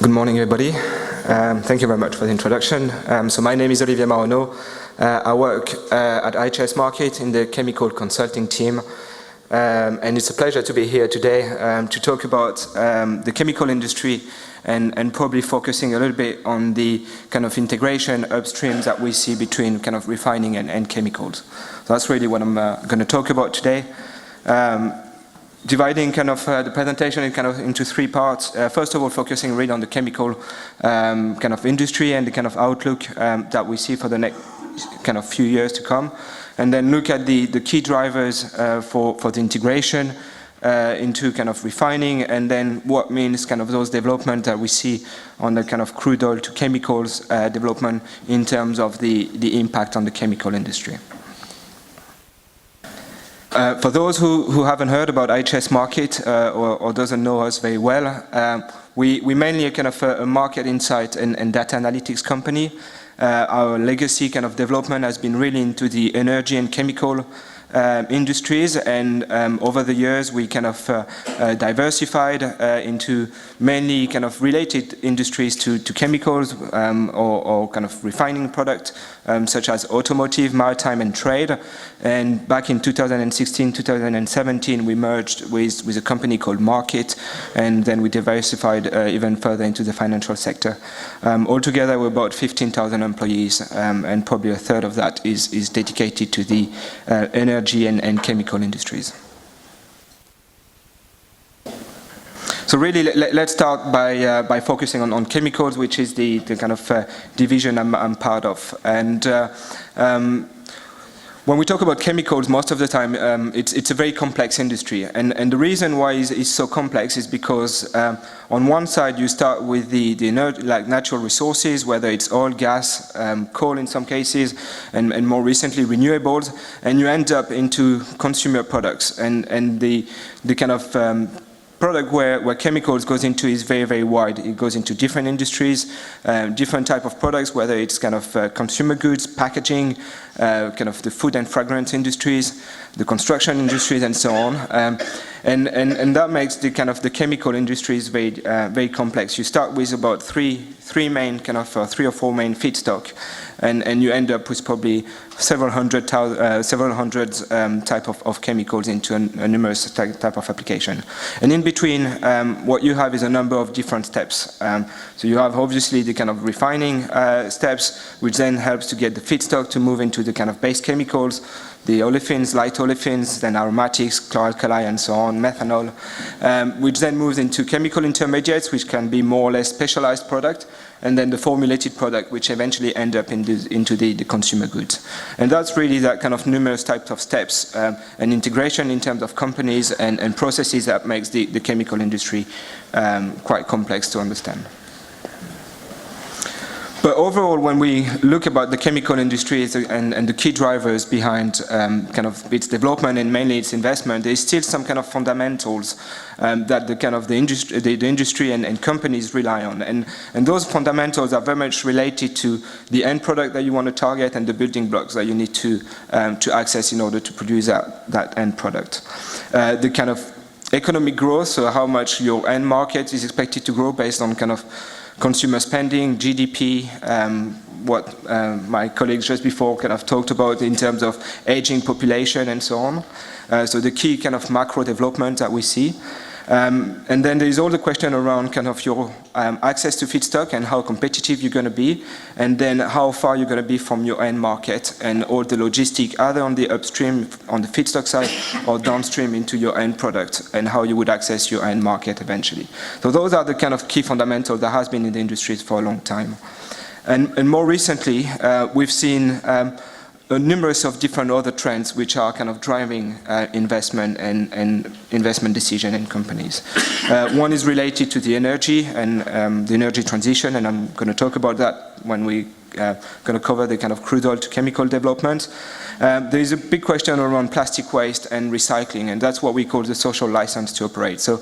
Good morning, everybody. Thank you very much for the introduction. So my name is Olivier Maronneaud. I work at IHS Markit in the chemical consulting team. And it's a pleasure to be here today to talk about the chemical industry and probably focusing a little bit on the kind of integration upstream that we see between kind of refining and chemicals. So that's really what I'm going to talk about today. Dividing kind of the presentation into three parts. First of all, focusing really on the chemical kind of industry and the kind of outlook that we see for the next kind of few years to come. And then look at the key drivers for the integration into kind of refining, and then what means kind of those development that we see on the kind of crude oil to chemicals development in terms of the impact on the chemical industry. For those who haven't heard about IHS Markit or doesn't know us very well, we mainly are kind of a market insight and data analytics company. Our legacy kind of development has been really into the energy and chemical industries, and over the years we kind of diversified into mainly kind of related industries to chemicals or kind of refining product such as automotive, maritime and trade. And back in 2016, 2017 we merged with a company called Markit, and then we diversified even further into the financial sector. Altogether we're about 15,000 employees, and probably a third of that is dedicated to the energy and chemical industries. So really, let's start by focusing on chemicals, which is the kind of division I'm part of. And when we talk about chemicals, most of the time it's a very complex industry, and the reason why it's so complex is because on one side you start with the like natural resources, whether it's oil, gas, coal in some cases, and more recently renewables, and you end up into consumer products, and the kind of product where chemicals goes into is very, very wide. It goes into different industries, different type of products, whether it's kind of consumer goods, packaging, kind of the food and fragrance industries, the construction industries, and so on. And that makes the kind of the chemical industries very, very complex. You start with about three main kind of three or four main feedstock, and you end up with probably several hundred type of chemicals into a numerous type of application. And in between, what you have is a number of different steps. So you have obviously the kind of refining steps, which then helps to get the feedstock to move into the kind of base chemicals, the olefins, light olefins, then aromatics, chlor-alkali, and so on, methanol, which then moves into chemical intermediates, which can be more or less specialized product, and then the formulated product, which eventually end up into the consumer goods. And that's really that kind of numerous types of steps and integration in terms of companies and processes that makes the chemical industry quite complex to understand. But overall, when we look about the chemical industry and the key drivers behind kind of its development and mainly its investment, there's still some kind of fundamentals that the industry and companies rely on. And those fundamentals are very much related to the end product that you want to target and the building blocks that you need to access in order to produce that end product. The kind of economic growth, so how much your end market is expected to grow based on kind of consumer spending, GDP, what my colleagues just before kind of talked about in terms of aging population and so on. So the key kind of macro development that we see. And then there is all the question around kind of your access to feedstock and how competitive you're going to be, and then how far you're going to be from your end market and all the logistic, either on the upstream, on the feedstock side, or downstream into your end product, and how you would access your end market eventually. So those are the kind of key fundamentals that has been in the industries for a long time. And more recently, we've seen numerous of different other trends which are kind of driving investment and investment decision in companies. One is related to the energy and the energy transition, and I'm going to talk about that when we going to cover the kind of crude oil to chemical development. there is a big question around plastic waste and recycling, and that's what we call the social license to operate. So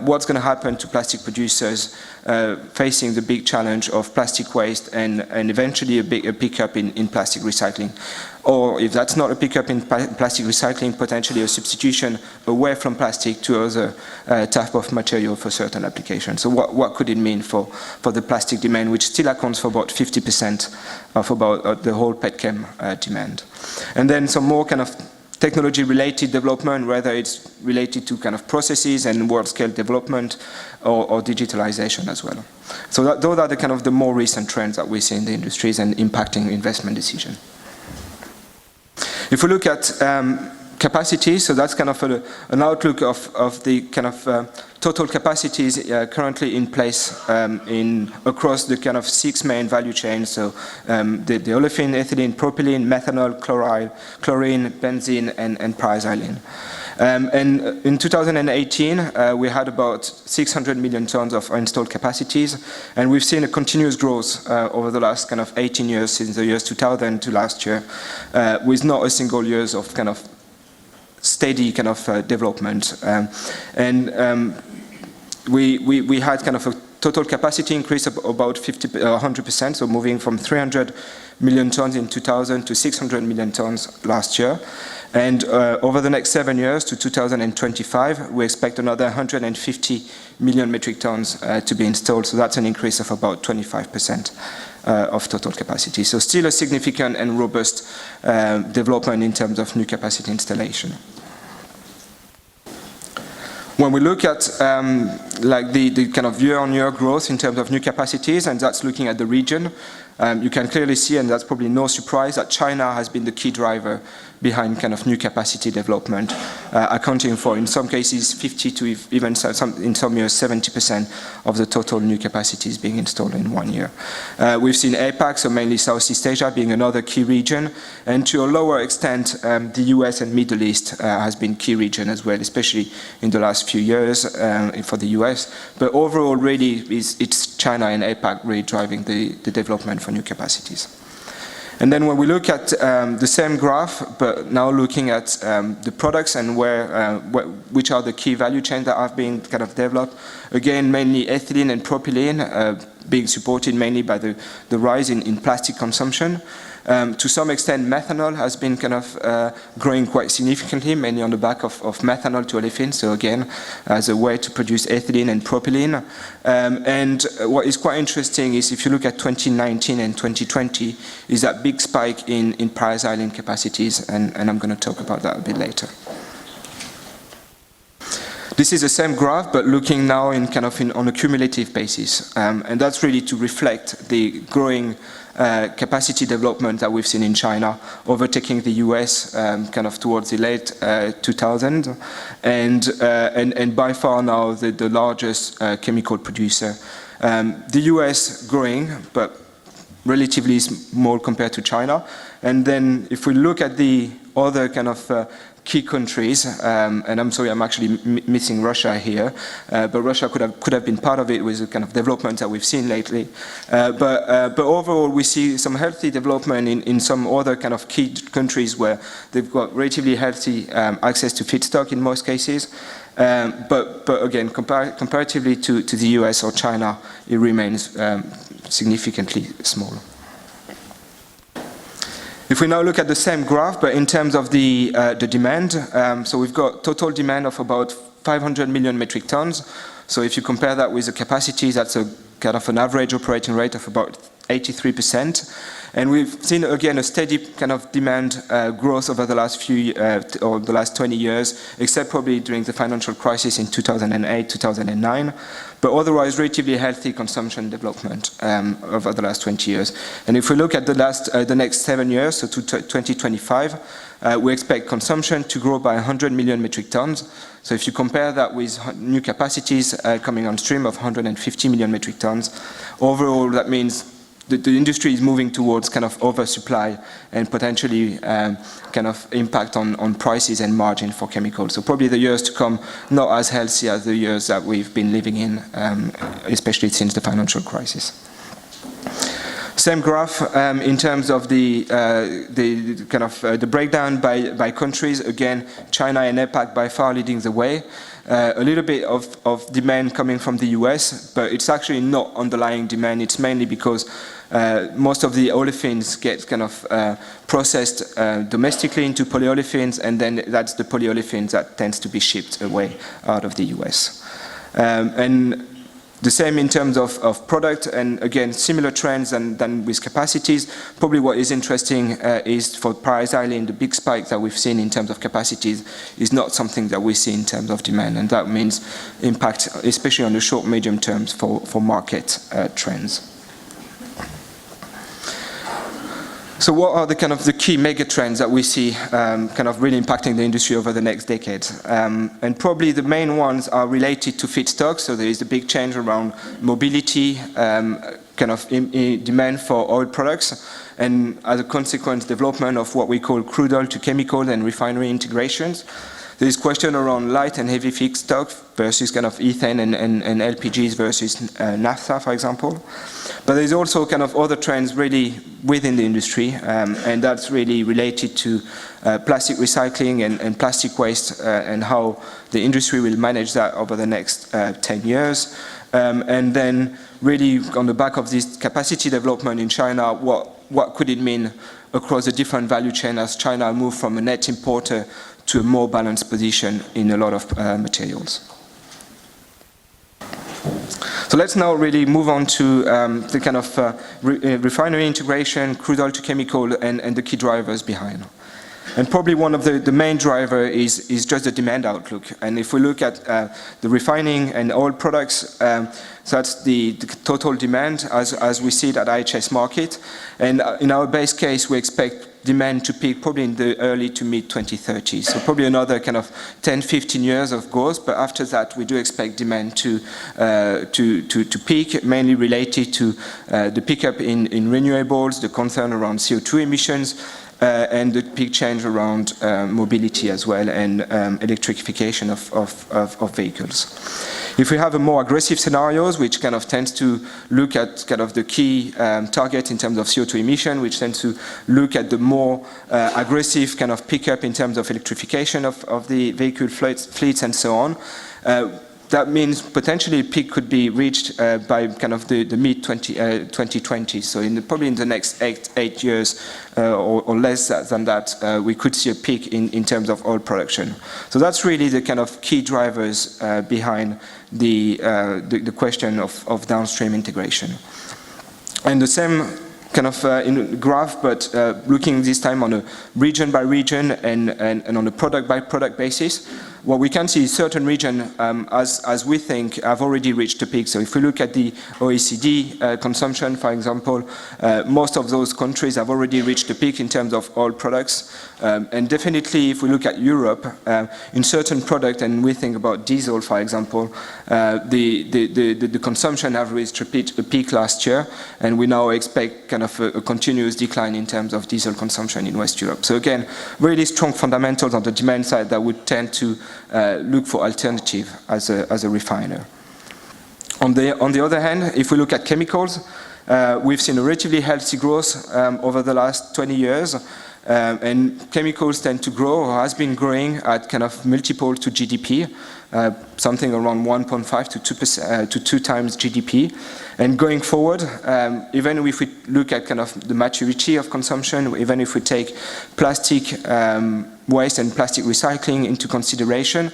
what's going to happen to plastic producers facing the big challenge of plastic waste and eventually a pickup in plastic recycling? Or if that's not a pickup in plastic recycling, potentially a substitution away from plastic to other type of material for certain applications. So what could it mean for the plastic demand, which still accounts for about 50% of about the whole petchem demand? And then some more kind of technology-related development, whether it's related to kind of processes and world-scale development or digitalization as well. So those are the kind of the more recent trends that we see in the industries and impacting investment decision. If we look at capacity, so that's kind of an outlook of the kind of total capacities currently in place across the kind of 6 main value chains. So the olefin, ethylene, propylene, methanol, chlorine, benzene, and paraxylene. And in 2018, we had about 600 million tons of installed capacities, and we've seen a continuous growth over the last kind of 18 years, since the years 2000 to last year, with not a single years of kind of steady kind of development. We had kind of a total capacity increase of about 100%, so moving from 300 million tons in 2000 to 600 million tons last year. And over the next 7 years to 2025, we expect another 150 million metric tons to be installed. So that's an increase of about 25% of total capacity. So still a significant and robust development in terms of new capacity installation. When we look at like the kind of year-on-year growth in terms of new capacities, and that's looking at the region, you can clearly see, and that's probably no surprise, that China has been the key driver behind kind of new capacity development, accounting for, in some cases, 50 to even in some years 70% of the total new capacities being installed in 1 year. We've seen APAC, so mainly Southeast Asia, being another key region, and to a lower extent, the US and Middle East has been key region as well, especially in the last few years for the US. But overall, really, it's China and APAC really driving the development for new capacities. And then when we look at the same graph, but now looking at the products and which are the key value chains that have been kind of developed, again, mainly ethylene and propylene being supported mainly by the rise in plastic consumption. To some extent, methanol has been kind of growing quite significantly, mainly on the back of methanol to olefin, so again, as a way to produce ethylene and propylene. And what is quite interesting is if you look at 2019 and 2020, is that big spike in paraxylene capacities, and I'm going to talk about that a bit later. This is the same graph, but looking now on a cumulative basis, and that's really to reflect the growing capacity development that we've seen in China, overtaking the US kind of towards the late 2000s, and by far now the largest chemical producer. The US growing, but relatively small compared to China. And then if we look at the other kind of key countries, and I'm sorry, I'm actually missing Russia here, but Russia could have been part of it with the kind of development that we've seen lately. But overall, we see some healthy development in some other kind of key countries where they've got relatively healthy access to feedstock in most cases. But again, comparatively to the US or China, it remains significantly smaller. If we now look at the same graph, but in terms of the demand, so we've got total demand of about 500 million metric tons. So if you compare that with the capacity, that's a kind of an average operating rate of about 83%. And we've seen, again, a steady kind of demand growth over the last or the last 20 years, except probably during the financial crisis in 2008, 2009. But otherwise, relatively healthy consumption development over the last 20 years. And if we look at the next 7 years, so to 2025, we expect consumption to grow by 100 million metric tons. So if you compare that with new capacities coming on stream of 150 million metric tons, overall that means the industry is moving towards kind of oversupply and potentially kind of impact on prices and margin for chemicals. So probably the years to come not as healthy as the years that we've been living in, especially since the financial crisis. Same graph in terms of the breakdown by countries. Again, China and APAC by far leading the way. A little bit of demand coming from the US, but it's actually not underlying demand. It's mainly because most of the olefins get processed domestically into polyolefins, and then that's the polyolefins that tends to be shipped away out of the US. And the same in terms of product, and again, similar trends than with capacities. Probably what is interesting is for paraxylene, the big spike that we've seen in terms of capacities is not something that we see in terms of demand, and that means impact, especially on the short, medium terms for market trends. So what are the key mega trends that we see really impacting the industry over the next decade? And probably the main ones are related to feedstock. So there is a big change around mobility, demand for oil products, and as a consequence, development of what we call crude oil to chemical and refinery integrations. There is question around light and heavy feedstock versus ethane and LPGs versus naphtha, for example. But there's also other trends really within the industry, and that's really related to plastic recycling and plastic waste, and how the industry will manage that over the next 10 years. And then really on the back of this capacity development in China, what could it mean across the different value chain as China moves from a net importer to a more balanced position in a lot of materials. So let's now really move on to the refinery integration, crude oil to chemical, and the key drivers behind. And probably one of the main driver is just the demand outlook. And if we look at the refining and oil products, so that's the total demand as we see it at IHS Markit. And in our base case, we expect demand to peak probably in the early to mid 2030s. So probably another 10, 15 years of growth. But after that, we do expect demand to peak, mainly related to the pickup in renewables, the concern around CO2 emissions, and the big change around mobility as well, and electrification of vehicles. If we have a more aggressive scenarios, which tends to look at the key target in terms of CO2 emission, which tends to look at the more aggressive pickup in terms of electrification of the vehicle fleets and so on, that means potentially a peak could be reached by the mid 2020s. So probably in the next eight years or less than that, we could see a peak in terms of oil production. So that's really the key drivers behind the question of downstream integration. And the same in graph, but looking this time on a region by region and on a product by product basis. What we can see is certain regions, as we think, have already reached the peak. So if we look at the OECD consumption, for example, most of those countries have already reached the peak in terms of oil products. And definitely, if we look at Europe, in certain products, and we think about diesel, for example, the consumption have reached a peak last year, and we now expect a continuous decline in terms of diesel consumption in West Europe. So again, really strong fundamentals on the demand side that would tend to look for alternative as a refiner. On the other hand, if we look at chemicals, we've seen a relatively healthy growth over the last 20 years. And chemicals tend to grow, or has been growing at multiple to GDP, something around 1.5 to 2% to 2 times GDP. And going forward, even if we look at the maturity of consumption, even if we take plastic waste and plastic recycling into consideration,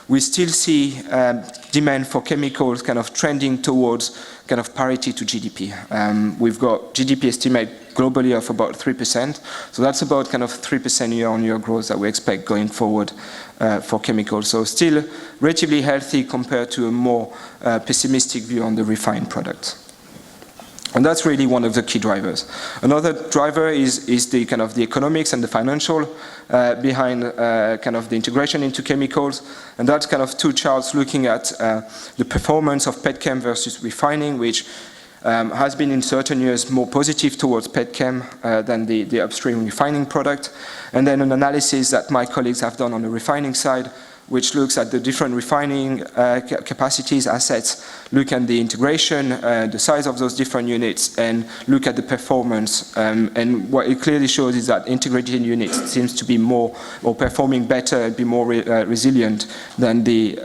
we still see demand for chemicals trending towards parity to GDP. We've got GDP estimate globally of about 3%, so that's about 3% year-on-year growth that we expect going forward for chemicals. So still relatively healthy compared to a more pessimistic view on the refined products. And that's really one of the key drivers. Another driver is the economics and the financial behind the integration into chemicals. And that's two charts looking at the performance of petchem versus refining, which has been in certain years more positive towards petchem than the upstream refining product. And then an analysis that my colleagues have done on the refining side, which looks at the different refining capacities, assets, look at the integration, the size of those different units, and look at the performance. And what it clearly shows is that integrated units seems to be more, or performing better, and be more resilient than the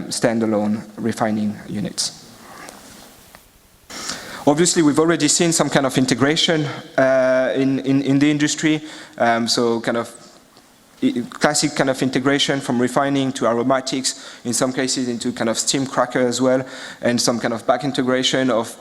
standalone refining units. Obviously, we've already seen some kind of integration in the industry, so kind of classic kind of integration from refining to aromatics, in some cases into kind of steam cracker as well, and some kind of back integration of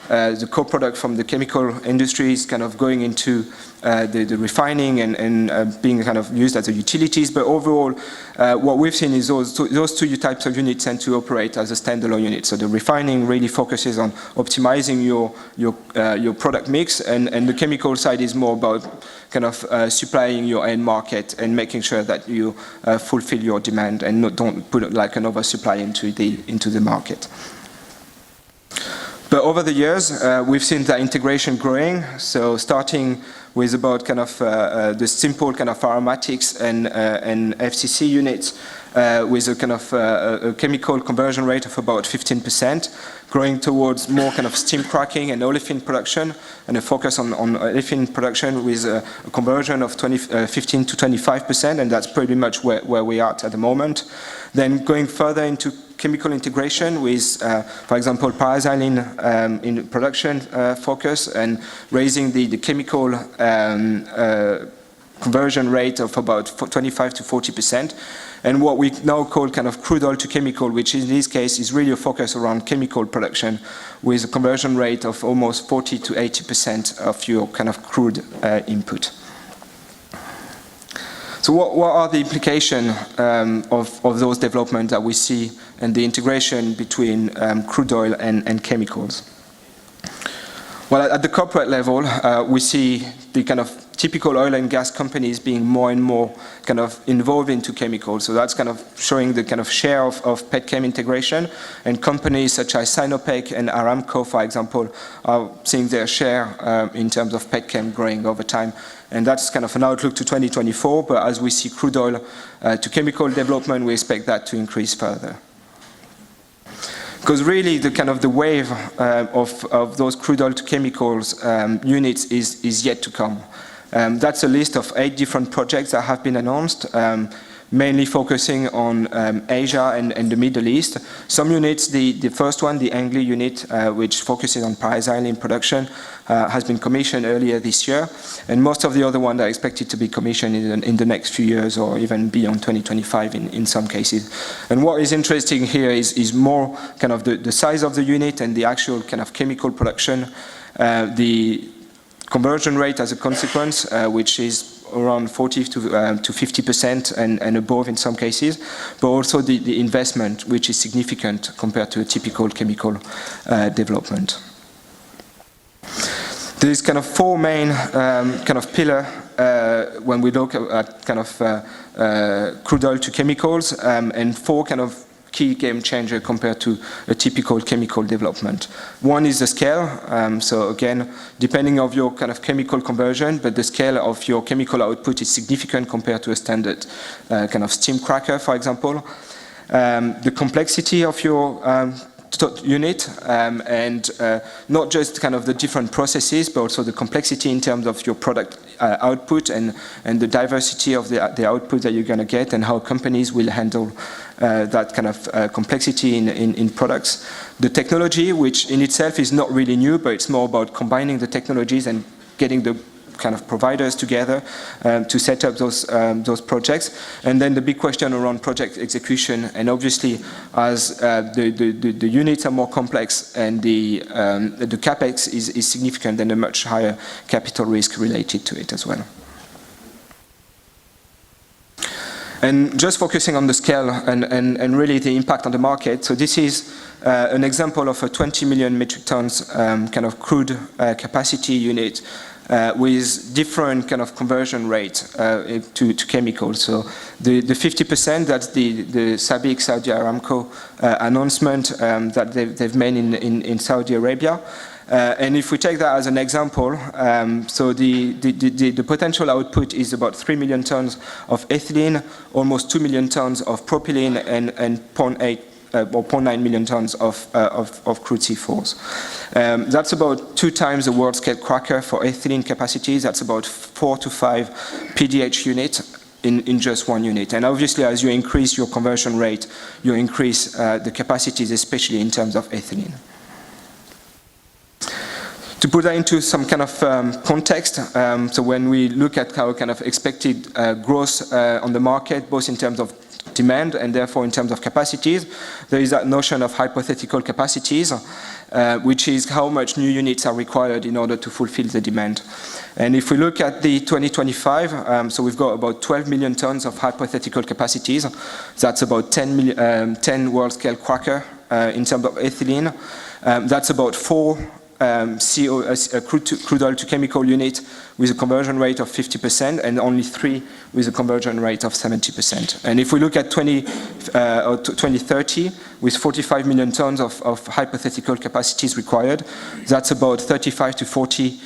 the co-product from the chemical industries kind of going into the refining and being kind of used as a utilities. But overall, what we've seen is those two types of units tend to operate as a standalone unit. So the refining really focuses on optimizing your product mix, and the chemical side is more about kind of supplying your end market and making sure that you fulfill your demand and don't put like an oversupply into the market. But over the years, we've seen that integration growing. So starting with about kind of the simple kind of aromatics and FCC units, with a kind of a chemical conversion rate of about 15%, growing towards more kind of steam cracking and olefin production, and a focus on olefin production with a conversion of 15 to 25%, and that's pretty much where we are at the moment. Then going further into chemical integration with, for example, paraxylene in production focus, and raising the chemical conversion rate of about 25 to 40%. And what we now call kind of crude oil to chemical, which in this case is really a focus around chemical production, with a conversion rate of almost 40 to 80% of your kind of crude input. So what are the implications of those developments that we see and the integration between crude oil and chemicals? Well, at the corporate level, we see the kind of typical oil and gas companies being more and more kind of involved into chemicals. So that's kind of showing the kind of share of petchem integration. And companies such as Sinopec and Aramco, for example, are seeing their share in terms of petchem growing over time. And that's kind of an outlook to 2024. But as we see crude oil to chemical development, we expect that to increase further. Because really the kind of the wave of those crude oil to chemicals units is yet to come. That's a list of 8 different projects that have been announced, mainly focusing on Asia and the Middle East. Some units, the first one, the Angli unit, which focuses on paraxylene production, has been commissioned earlier this year, and most of the other ones are expected to be commissioned in the next few years, or even beyond 2025 in some cases. And what is interesting here is more kind of the size of the unit and the actual kind of chemical production, the conversion rate as a consequence, which is around 40 to 50% and above in some cases, but also the investment, which is significant compared to a typical chemical development. There's kind of 4 main kind of pillar when we look at kind of crude oil to chemicals, and 4 kind of key game changer compared to a typical chemical development. One is the scale. So again, depending on your kind of chemical conversion, but the scale of your chemical output is significant compared to a standard kind of steam cracker, for example. The complexity of your unit, and not just kind of the different processes, but also the complexity in terms of your product output and the diversity of the output that you're going to get, and how companies will handle that kind of complexity in products. The technology, which in itself is not really new, but it's more about combining the technologies and getting the kind of providers together to set up those projects. And then the big question around project execution, and obviously as the units are more complex and the capex is significant, and a much higher capital risk related to it as well. And just focusing on the scale and really the impact on the market. So this is an example of a 20 million metric tons kind of crude capacity unit with different kind of conversion rate to chemicals. So the 50%, that's the SABIC Saudi Aramco announcement that they've made in Saudi Arabia. And if we take that as an example, so the potential output is about 3 million tons of ethylene, almost 2 million tons of propylene, and 0.8 or 0.9 million tons of crude C4s. That's about 2 times the world-scale cracker for ethylene capacities. That's about 4 to 5 PDH units in just one unit. And obviously, as you increase your conversion rate, you increase the capacities, especially in terms of ethylene. To put that into some kind of context, so when we look at our kind of expected growth on the market, both in terms of demand and therefore in terms of capacities, there is that notion of hypothetical capacities, which is how much new units are required in order to fulfill the demand. And if we look at the 2025, so we've got about 12 million tons of hypothetical capacities. That's about 10 world-scale cracker in terms of ethylene. That's about 4 crude oil to chemical unit with a conversion rate of 50% and only 3 with a conversion rate of 70%. And if we look at 2030 with 45 million tons of hypothetical capacities required, that's about 35 to 40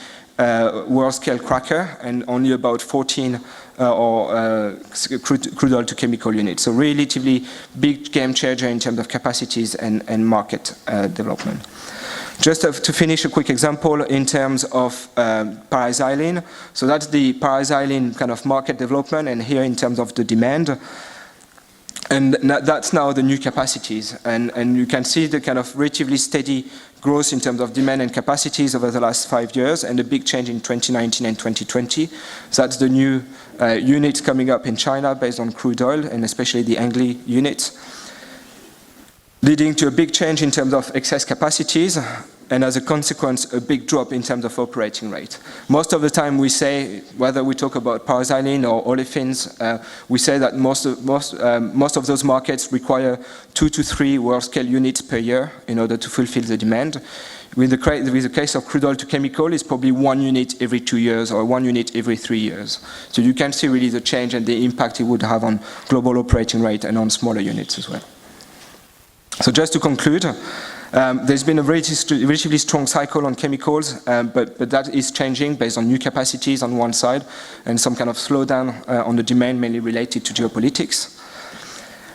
world-scale cracker and only about 14 crude oil to chemical units. So relatively big game changer in terms of capacities and market development. Just to finish, a quick example in terms of paraxylene. So that's the paraxylene kind of market development, and here in terms of the demand. And that's now the new capacities. And you can see the kind of relatively steady growth in terms of demand and capacities over the last 5 years, and a big change in 2019 and 2020. So that's the new units coming up in China based on crude oil, and especially the Angli units, leading to a big change in terms of excess capacities, and as a consequence, a big drop in terms of operating rate. Most of the time we say, whether we talk about paraxylene or olefins, we say that most of those markets require 2 to 3 world-scale units per year in order to fulfill the demand. With the case of crude oil to chemical, it's probably 1 unit every 2 years or 1 unit every 3 years. So you can see really the change and the impact it would have on global operating rate and on smaller units as well. So just to conclude, there's been a relatively strong cycle on chemicals, but that is changing based on new capacities on one side and some kind of slowdown on the demand, mainly related to geopolitics.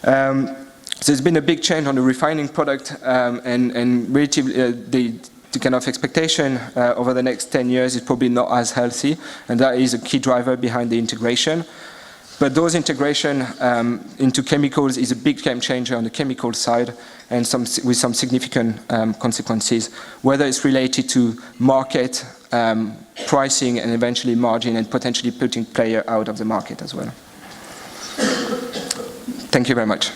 There's been a big change on the refining product, and relatively the kind of expectation over the next 10 years is probably not as healthy, and that is a key driver behind the integration. But those integration into chemicals is a big game changer on the chemical side, and with some significant consequences, whether it's related to market, pricing, and eventually margin, and potentially putting player out of the market as well. Thank you very much.